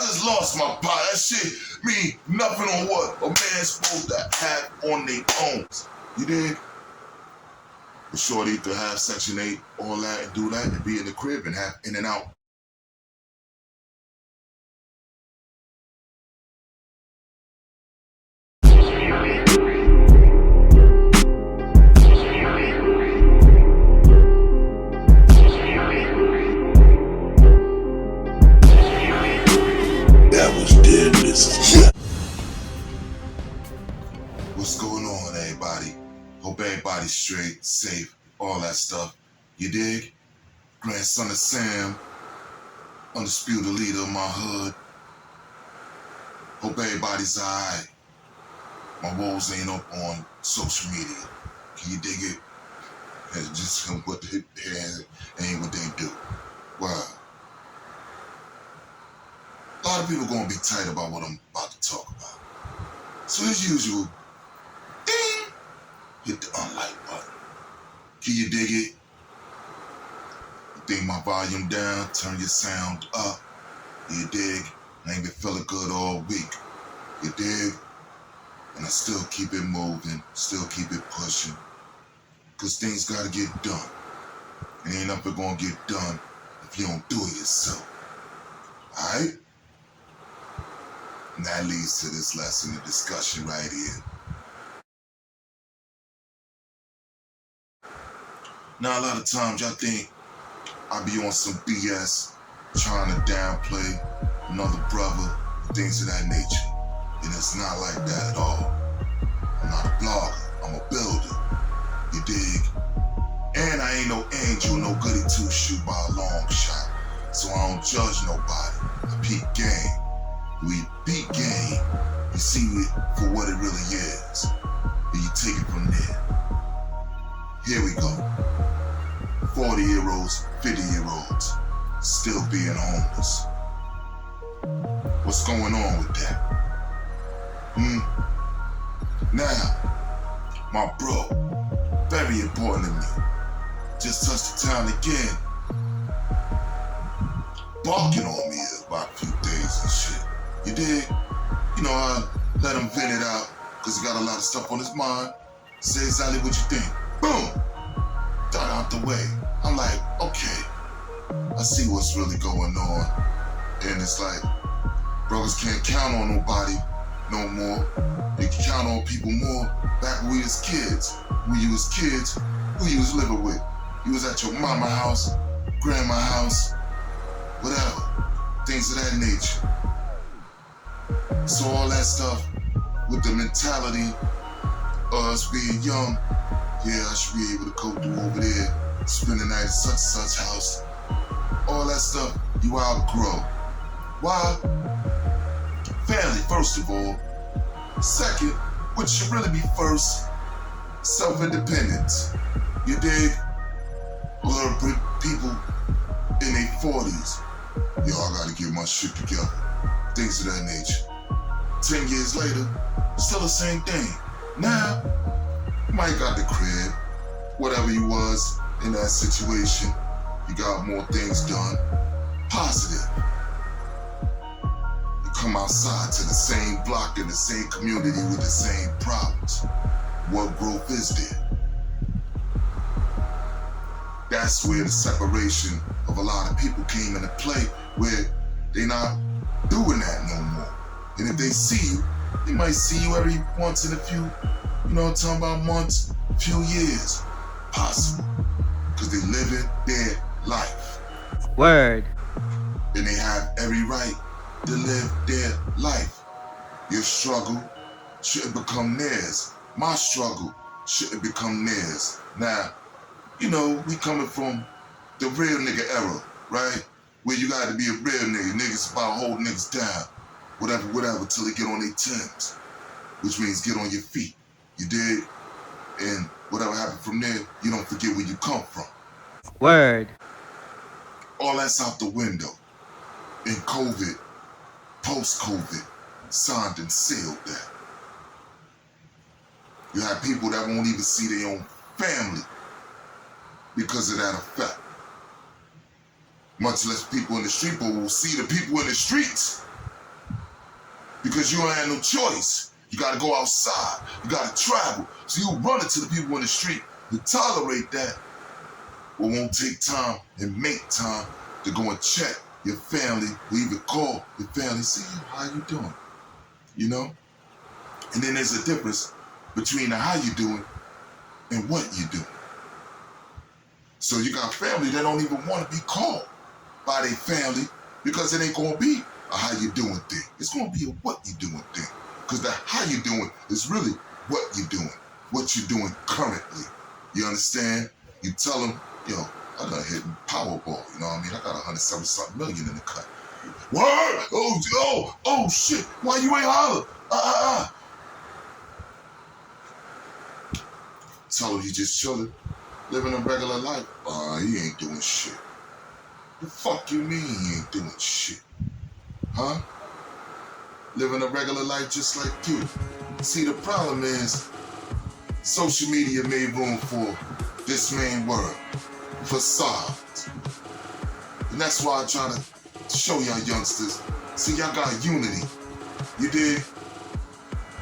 just lost my pot. That shit mean nothing on what a man's supposed to have on their own. You dig? For shorty to have Section 8, all that, and do that, and be in the crib and have in and out. That was dead business. What's going on, everybody? Hope everybody's straight, safe, all that stuff. You dig? Grandson of Sam, undisputed leader of my hood. Hope everybody's alright. My woes ain't up on social media. Can you dig it? It's just what they ain't what they do. Wow. A lot of people gonna be tight about what I'm about to talk about. So as usual, ding, hit the unlike button. Can you dig it? You think my volume down, turn your sound up. You dig? I ain't been feeling good all week. You dig? And I still keep it moving, still keep it pushing. Cause things gotta get done. And ain't nothing gonna get done if you don't do it yourself. Alright? And that leads to this lesson and discussion right here. Now, a lot of times y'all think I be on some BS trying to downplay another brother and things of that nature. And it's not like that at all. I'm not a blogger, I'm a builder. You dig? And I ain't no angel, no goody two-shoe by a long shot. So I don't judge nobody. I peep game. We beat game. You see it for what it really is. And you take it from there. Here we go. 40-year-olds, 50-year-olds, still being homeless. What's going on with that? Now, my bro, very important to me, just touched the town again. Barking on me about a few days and shit. You dig? You know, I let him vent it out, cause he got a lot of stuff on his mind. Say exactly what you think. Boom! Done out the way. I'm like, okay, I see what's really going on. And it's like, brothers can't count on nobody no more. They can count on people more back when we was kids. When you was kids, who you was living with? You was at your mama house, grandma house, whatever. Things of that nature. So all that stuff with the mentality of us being young, yeah, I should be able to go through over there, spend the night at such and such house. All that stuff you outgrow. Why? Family, first of all. Second, which should really be first, self-independence. You dig? A lot of people in their 40s, y'all gotta get my shit together. Things of that nature. 10 years later, still the same thing. Now, Mike got the crib, whatever you was in that situation, you got more things done. Positive. You come outside to the same block in the same community with the same problems. What growth is there? That's where the separation of a lot of people came into play, where they not doing that no more. And if they see you, they might see you every once in a few, you know what I'm talking about, months, few years. Possible. Because they living their life. Word. And they have every right to live their life. Your struggle shouldn't become theirs. My struggle shouldn't become theirs. Now, you know, we coming from the real nigga era, right? Where you gotta be a real nigga. Niggas about holding niggas down. Whatever, till they get on their Timbs. Which means get on your feet. You dig? And whatever happened from there, you don't forget where you come from. Word. All that's out the window. In COVID, post-COVID, signed and sealed that. You have people that won't even see their own family because of that effect. Much less people in the street, but will see the people in the streets because you don't have no choice. You gotta go outside. You gotta travel. So you run into the people in the street who tolerate that, but won't take time and make time to go and check your family, or even call your family, see how you doing, you know? And then there's a difference between the how you doing and what you doing. So you got family that don't even want to be called by their family because it ain't gonna be a how you doing thing. It's gonna be a what you doing thing. Because the how you doing is really what you doing, what you doing currently. You understand? You tell them, yo, I done hit Powerball, you know what I mean? I got 170-something million in the cut. What? Oh, shit. Why you ain't holler? Tell him you just chilling, living a regular life. He ain't doing shit. The fuck you mean he ain't doing shit? Huh? Living a regular life just like you. See, the problem is, social media made room for this main word, facades. And that's why I try to show y'all youngsters, see, y'all got unity. You dig?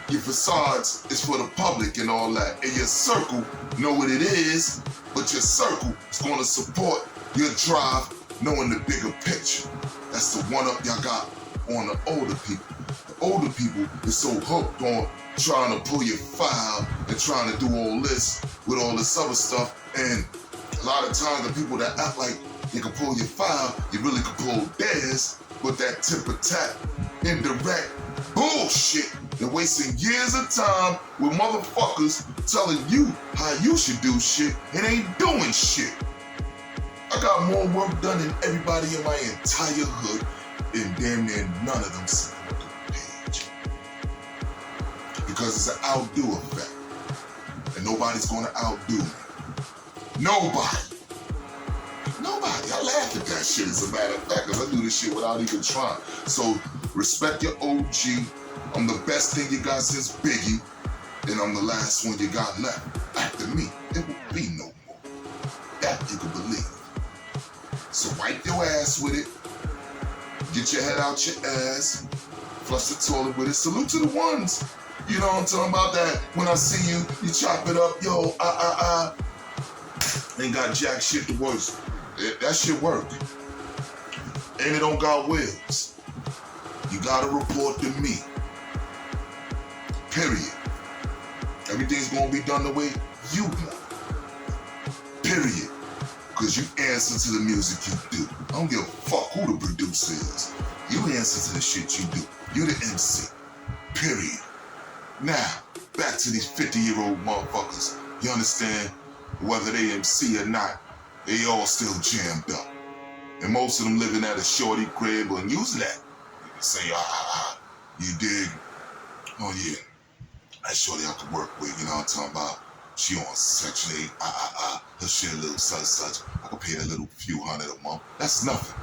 Your facades is for the public and all that. And your circle know what it is, but your circle is going to support your drive knowing the bigger picture. That's the one up y'all got on the older people. The older people is so hooked on trying to pull your file and trying to do all this with all this other stuff. And a lot of times the people that act like they can pull your file, you really can pull theirs with that tip or tap, indirect bullshit. They're wasting years of time with motherfuckers telling you how you should do shit and ain't doing shit. I got more work done than everybody in my entire hood, and damn near none of them sitting on the page. Because it's an outdo effect. And nobody's gonna outdo me. Nobody. I laugh at that shit, as a matter of fact, because I do this shit without even trying. So respect your OG. I'm the best thing you got since Biggie, and I'm the last one you got left. After me, there will be no more. That you can believe. So wipe your ass with it. Get your head out your ass. Flush the toilet with it. Salute to the ones. You know what I'm talking about? That when I see you, you chop it up. Yo, Ain't got jack shit to worse. That shit work. And it don't got wheels. You gotta report to me. Period. Everything's gonna be done the way you want. Period. Because you answer to the music you do. I don't give a fuck who the producer is. You answer to the shit you do. You the MC. Period. Now, back to these 50-year-old motherfuckers. You understand? Whether they MC or not, they all still jammed up. And most of them living at a shorty crib and use that. You can say, you dig? Oh yeah. That shorty I could work with, you know what I'm talking about? She on Section 8, her shit a little such. I could pay her a little few hundred a month. That's nothing.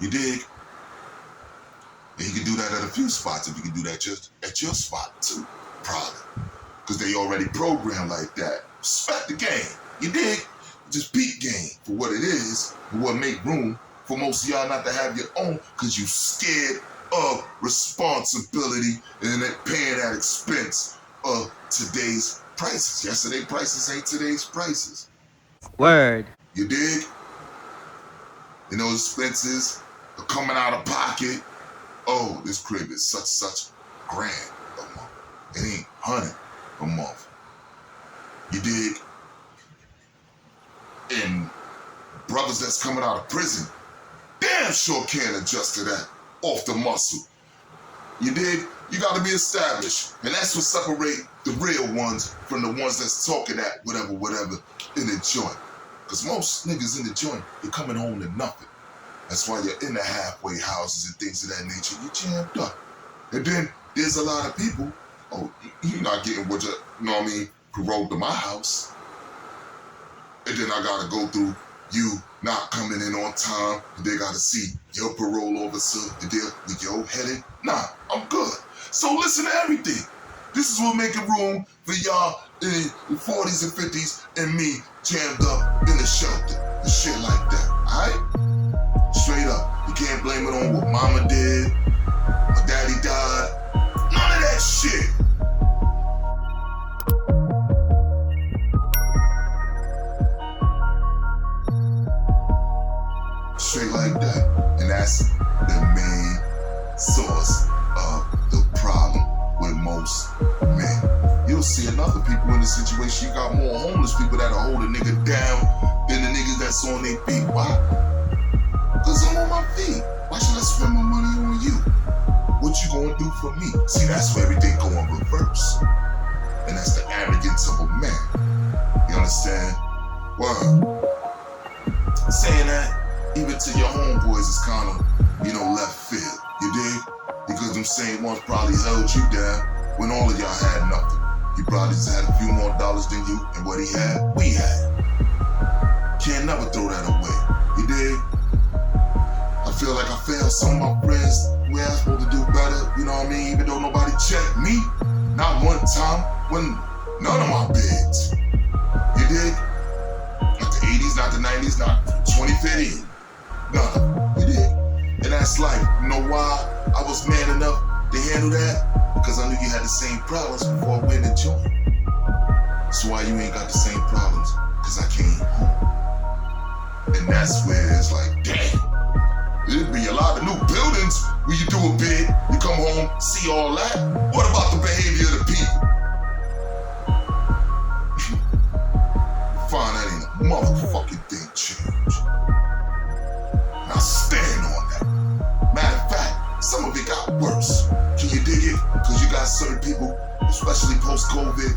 You dig? And you can do that at a few spots if you can do that just at your spot too, probably. Because they already programmed like that. Respect the game. You dig? Just beat game for what it is, and what make room for most of y'all not to have your own because you scared of responsibility and paying that expense of today's prices. Yesterday's prices ain't today's prices. Word. You dig? And those expenses are coming out of pocket. Oh, this crib is such grand a month. It ain't 100 a month. You dig? And brothers that's coming out of prison damn sure can't adjust to that off the muscle. You dig? You gotta be established. And that's what separate the real ones from the ones that's talking that whatever in the joint. Because most niggas in the joint, you're coming home to nothing. That's why you're in the halfway houses and things of that nature. You're jammed up. And then there's a lot of people, you're not getting what parole to my house. And then I gotta go through you not coming in on time. And they gotta see your parole officer and they're with your headed. Nah, I'm good. So listen to everything. This is what making room for y'all in the 40s and 50s and me jammed up in the shelter and shit like that. Alright? Straight up. You can't blame it on what mama did. My daddy died. the main source of the problem with most men. You'll see another people in the situation. You got more homeless people that'll hold a nigga down than the niggas that's on their feet. Why? Because I'm on my feet. Why should I spend my money on you? What you gonna do for me? See, that's where everything go in reverse. And that's the arrogance of a man. You understand? Word. Saying that, even to your homeboys, is kind of, left field. You dig? Because them same ones probably held you down when all of y'all had nothing. He probably just had a few more dollars than you, and what he had, we had. Can't never throw that away. You dig? I feel like I failed some of my friends where I'm supposed to do better, you know what I mean? Even though nobody checked me. Not one time when none of my bids. You dig? Not the 80s, not the 90s, not 2015. None. You dig? And that's life. You know why I was man enough to handle that? Because I knew you had the same problems before I went and joined. So why you ain't got the same problems? Because I came home. And that's where it's like, damn. There'd be a lot of new buildings where you do a bid, you come home, see all that. What about the behavior of the people? Find that ain't a motherfucking thing change. And I stand on that. Matter of fact, some of it got worse. Can you dig it? Because you got certain people, especially post-COVID,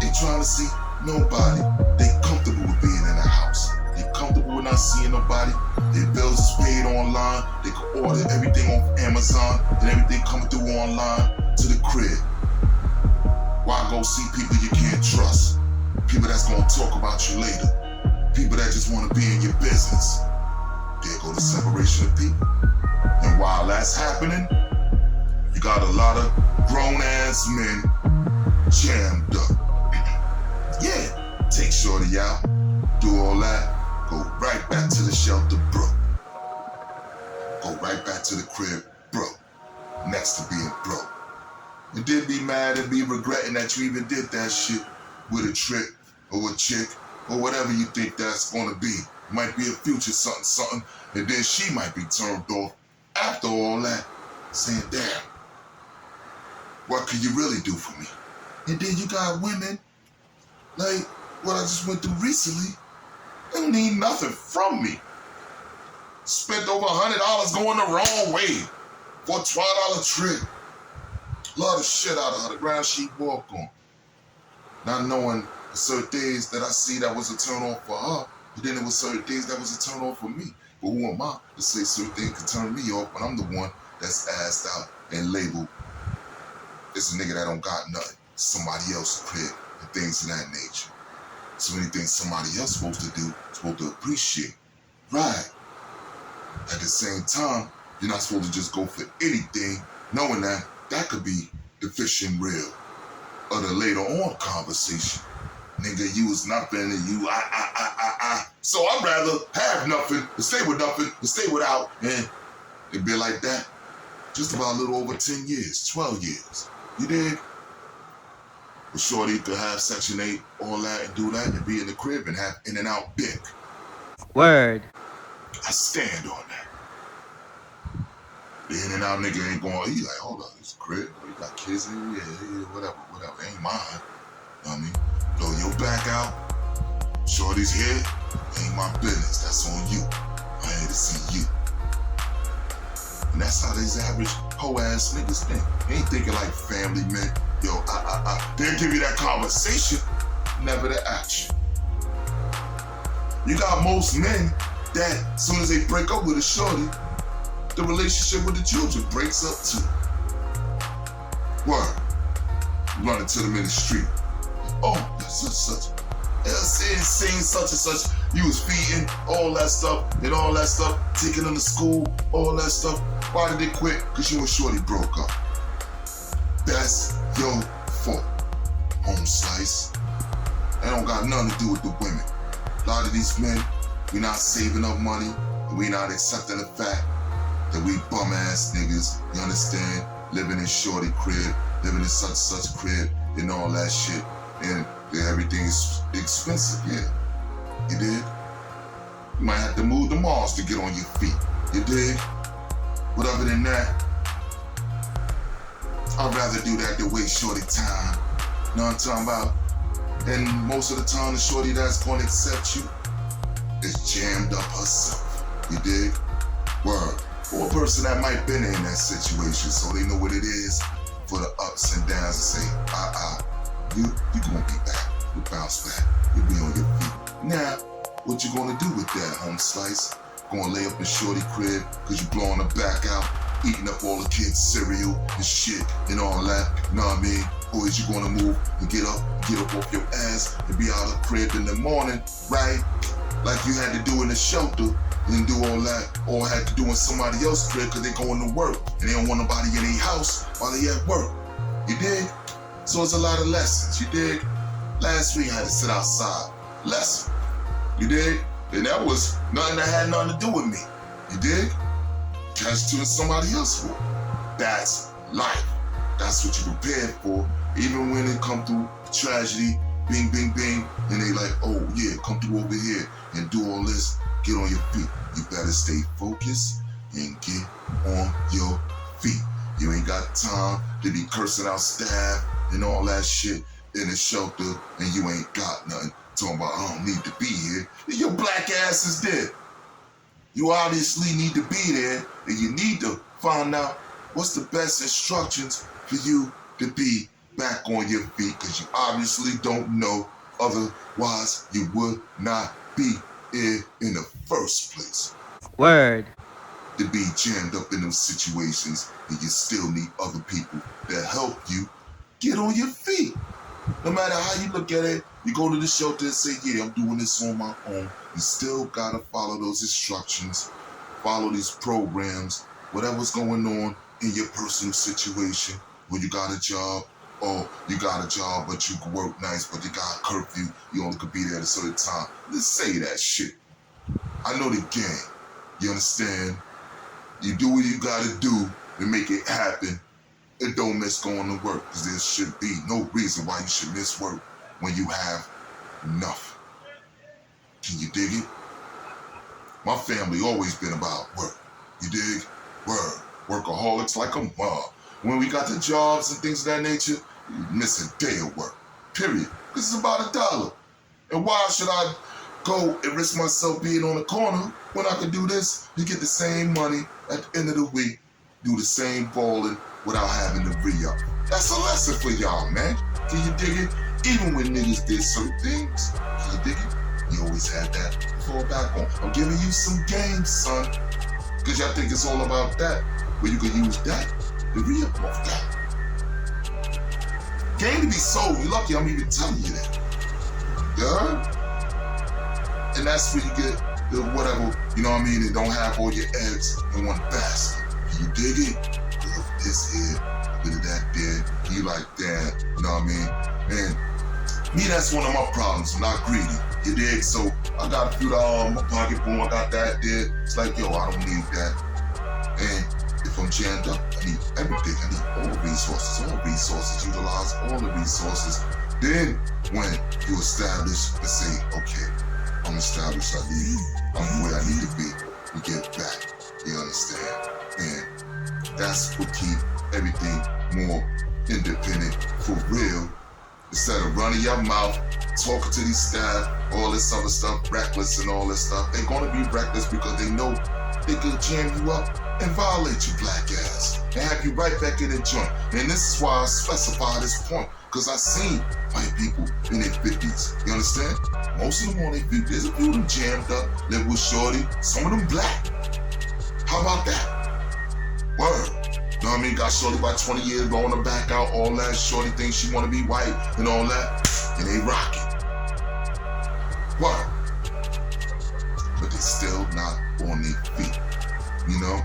they trying to see nobody. They comfortable with being in the house. They comfortable with not seeing nobody. Their bills is paid online. They can order everything on Amazon and everything coming through online to the crib. Why go see people you can't trust? People that's gonna talk about you later. People that just wanna be in your business. There go the separation of people. And while that's happening, you got a lot of grown-ass men jammed up. Yeah, take shorty out, do all that, go right back to the shelter broke. Go right back to the crib broke. Next to being broke. And then be mad and be regretting that you even did that shit with a trick or a chick or whatever you think that's gonna be. Might be a future something, and then she might be turned off after all that, saying, damn, what can you really do for me? And then you got women, like what I just went through recently, they don't need nothing from me. Spent over $100 going the wrong way for a $12 trip. Love the shit out of her, the ground she walk on. Not knowing certain things that I see that was a turn on for her, but then there was certain things that was a turn on for me. But who am I to say certain things can turn me off when I'm the one that's assed out and labeled as a nigga that don't got nothing. Somebody else crib and things of that nature. So anything somebody else supposed to do, supposed to appreciate. Right. At the same time, you're not supposed to just go for anything, knowing that that could be the fishing reel or the later on conversation. Nigga, you was nothing and you, So I'd rather have nothing, to stay with nothing, to stay without, and it'd be like that. Just about a little over 10 years, 12 years. You dig? But shorty could have Section 8, all that, and do that, and be in the crib and have in and out dick. Word. I stand on that. The in and out nigga ain't going, he like, hold on, it's a crib. You got kids in here, yeah, whatever. Ain't mine. You know what I mean? Blow your back out. Shorty's here. Ain't my business. That's on you. I ain't here to see you. And that's how these average hoe-ass niggas think. They ain't thinking like family men. Yo, They'll give you that conversation, never the action. You got most men that, as soon as they break up with a shorty, the relationship with the children breaks up too. Word. Running to them in the street. Oh, that's such. Seeing such and such. You was feeding, all that stuff, and all that stuff, taking them to school, all that stuff. Why did they quit? Because you and shorty broke up. That's your fault. Home slice. That don't got nothing to do with the women. A lot of these men, we not saving up money, and we not accepting the fact that we bum ass niggas, you understand, living in shorty crib, living in such crib, and all that shit. And everything's expensive, yeah. You dig? You might have to move to Mars to get on your feet. You dig? But other than that, I'd rather do that than waste shorty time. Know what I'm talking about? And most of the time, the shorty that's gonna accept you is jammed up herself. You dig? Word. For a person that might been in that situation, so they know what it is for the ups and downs to say, you gonna be back. You bounce back. You be on your feet. Now, what you gonna do with that, home slice? Gonna lay up in shorty crib cause you blowing her back out, eating up all the kids' cereal and shit and all that, you know what I mean? Or is you gonna move and get up off your ass and be out of the crib in the morning, right? Like you had to do in the shelter and do all that, or had to do in somebody else's crib cause they going to work and they don't want nobody in their house while they at work. You dig? So it's a lot of lessons, you dig? Last week I had to sit outside. Lesson. You dig? And that was nothing that had nothing to do with me. You dig? Catch to somebody else for. That's life. That's what you prepared for. Even when it come through tragedy, bing, bing, bing, and they like, oh yeah, come through over here and do all this, get on your feet. You better stay focused and get on your feet. You ain't got time to be cursing out staff and all that shit in the shelter and you ain't got nothing. Talking about, I don't need to be here. Your black ass is dead. You obviously need to be there and you need to find out what's the best instructions for you to be back on your feet because you obviously don't know, otherwise you would not be here in the first place. Word. To be jammed up in those situations and you still need other people that help you get on your feet. No matter how you look at it, you go to the shelter and say, yeah, I'm doing this on my own. You still gotta follow those instructions, follow these programs, whatever's going on in your personal situation. When you got a job, or you got a job but you can work nice, but you got a curfew, you only could be there at a certain time. Let's say that shit. I know the game. You understand? You do what you gotta do to make it happen. And don't miss going to work, because there should be no reason why you should miss work when you have enough. Can you dig it? My family always been about work. You dig? Word. Workaholics like a mob. When we got the jobs and things of that nature, you miss a day of work. Period. Because it's about $1. And why should I go and risk myself being on the corner when I can do this and get the same money at the end of the week, do the same balling without having to re-up? That's a lesson for y'all, man. Can you dig it? Even when niggas did certain things, can you dig it? You always had that to fall back on. I'm giving you some game, son. Because y'all think it's all about that. But you can use that to re-up off that. Game to be sold. You're lucky I'm even telling you that. Yeah? And that's where you get the whatever, you know what I mean? And don't have all your eggs in one basket. Can you dig it? This here, a bit of that there, you like that, you know what I mean? And me, that's one of my problems. I'm not greedy, you dig? So I got a few dollars in my pocket, boom, I got that there. It's like, yo, I don't need that. And if I'm jammed up, I need everything. I need all resources, utilize all the resources. Then when you establish and say, okay, I'm established, I'm where I need to be, we get back, you understand? And that's what keep everything more independent for real. Instead of running your mouth, talking to these staff, all this other stuff, reckless and all this stuff. They're gonna be reckless because they know they could jam you up and violate your black ass and have you right back in the joint. And this is why I specify this point, because I seen white people in their 50s. You understand? Most of them on their 50s. There's a few of them jammed up, live with shorty, some of them black. How about that? Word. You know what I mean? Got shorty by 20 years, blowing her back out, all that. Shorty thinks she wanna be white and all that. And they rock it. Word. But they still not on their feet. You know?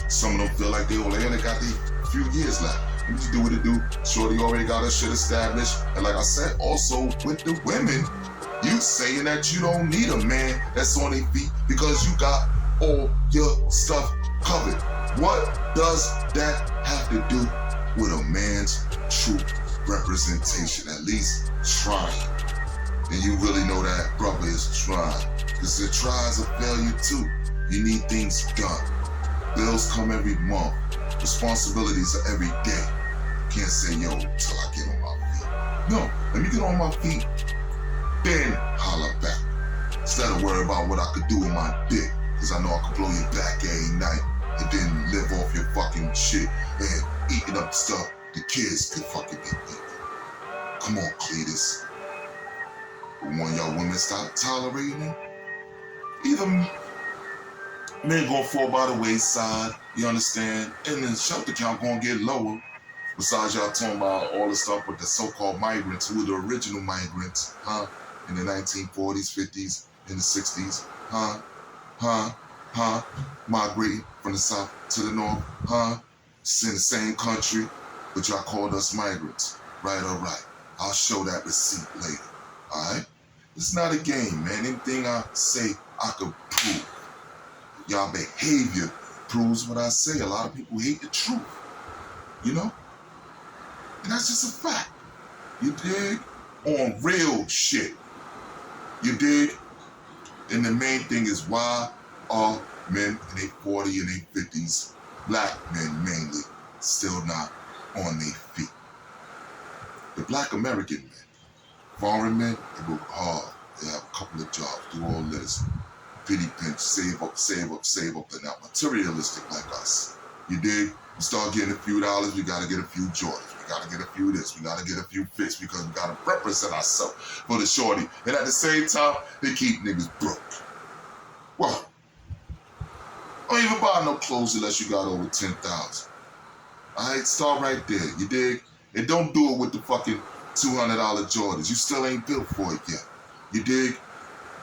Some of them feel like they only got a few years left. You just do what it do. Shorty already got her shit established. And like I said, also with the women, you saying that you don't need a man that's on their feet because you got all your stuff covered. What does that have to do with a man's true representation? At least trying. And you really know that brother is trying. Because the tries a failure too. You need things done. Bills come every month. Responsibilities are every day. Can't say, yo, till I get on my feet. No, let me get on my feet, then holler back. Instead of worrying about what I could do with my dick, because I know I could blow your back every night and then live off your fucking shit and eating up stuff the kids could fucking be eating. Come on, Cletus. But when y'all women stop tolerating it, either men gonna fall by the wayside, you understand, and then shelter count gonna get lower. Besides y'all talking about all the stuff with the so-called migrants, who were the original migrants, in the 1940s, 50s, and the 60s, migrating from the south to the north, It's in the same country, but y'all called us migrants. Right, all right. I'll show that receipt later, all right? It's not a game, man. Anything I say, I could prove. Y'all behavior proves what I say. A lot of people hate the truth, you know? And that's just a fact. You dig? On real shit. You dig? And the main thing is, why are men in their 40s and their 50s, black men mainly, still not on their feet? The black American men, foreign men, they work hard. They have a couple of jobs, do all this. Pity pinch, save up, save up, save up. They're not materialistic like us. You dig? We start getting a few dollars, we gotta get a few Jordans. We gotta get a few this, we gotta get a few fits because we gotta represent ourselves for the shorty. And at the same time, they keep niggas broke. What? Don't even buy no clothes unless you got over 10,000. Alright, start right there, you dig? And don't do it with the fucking $200 Jordans. You still ain't built for it yet. You dig?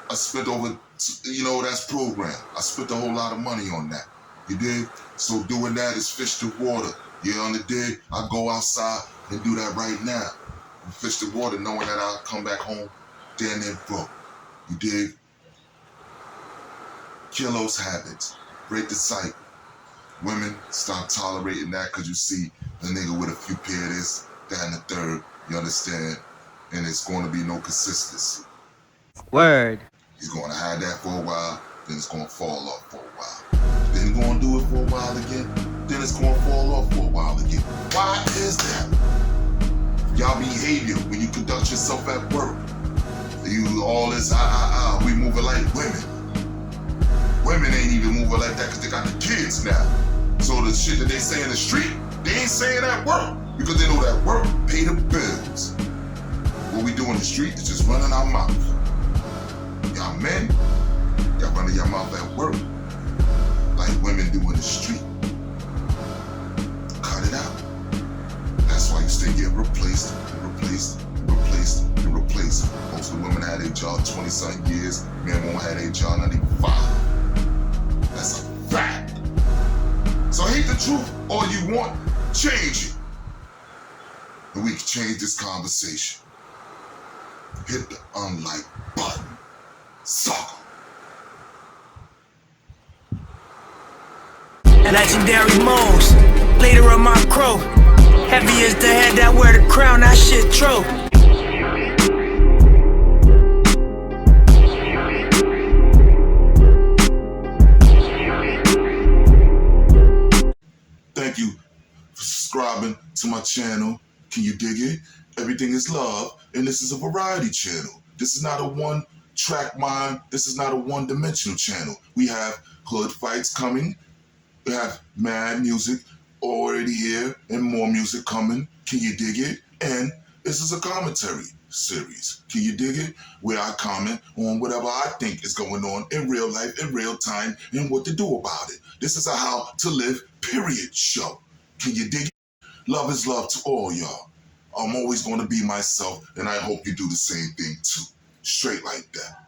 I spent over, that's programmed. I spent a whole lot of money on that. You dig? So doing that is fish the water. You on the dig? I go outside and do that right now. And fish the water knowing that I'll come back home damn near broke. You dig? Kill those habits. Break the cycle. Women, stop tolerating that because you see a nigga with a few pair of this, that, and the third. You understand? And it's going to be no consistency. Word. He's going to have that for a while, then it's going to fall off for a while. Then he's going to do it for a while again, then it's going to fall off for a while again. Why is that? Y'all behavior when you conduct yourself at work. You all this, we moving like women. Women ain't even moving like that because they got the kids now. So the shit that they say in the street, they ain't saying at work because they know that work pay the bills. What we do in the street is just running our mouth. Y'all men, y'all running your mouth at work like women do in the street. Cut it out. That's why you still get replaced and replaced and replaced and replaced. Most of the women had their job 20-something years. Men won't have their job not even 5. That's a fact. So hate the truth all you want, change it. And we can change this conversation. Hit the unlike button. Sucker. Legendary modes, leader of my crew. Heavy as the head that wear the crown, that shit true. Thank you for subscribing to my channel. Can you dig it? Everything is love, and this is a variety channel. This is not a one-track mind. This is not a one-dimensional channel. We have hood fights coming. We have mad music already here and more music coming. Can you dig it? And this is a commentary series. Can you dig it? Where I comment on whatever I think is going on in real life, in real time, and what to do about it. This is a how to live, period show. Can you dig it? Love is love to all y'all. I'm always going to be myself, and I hope you do the same thing too. Straight like that.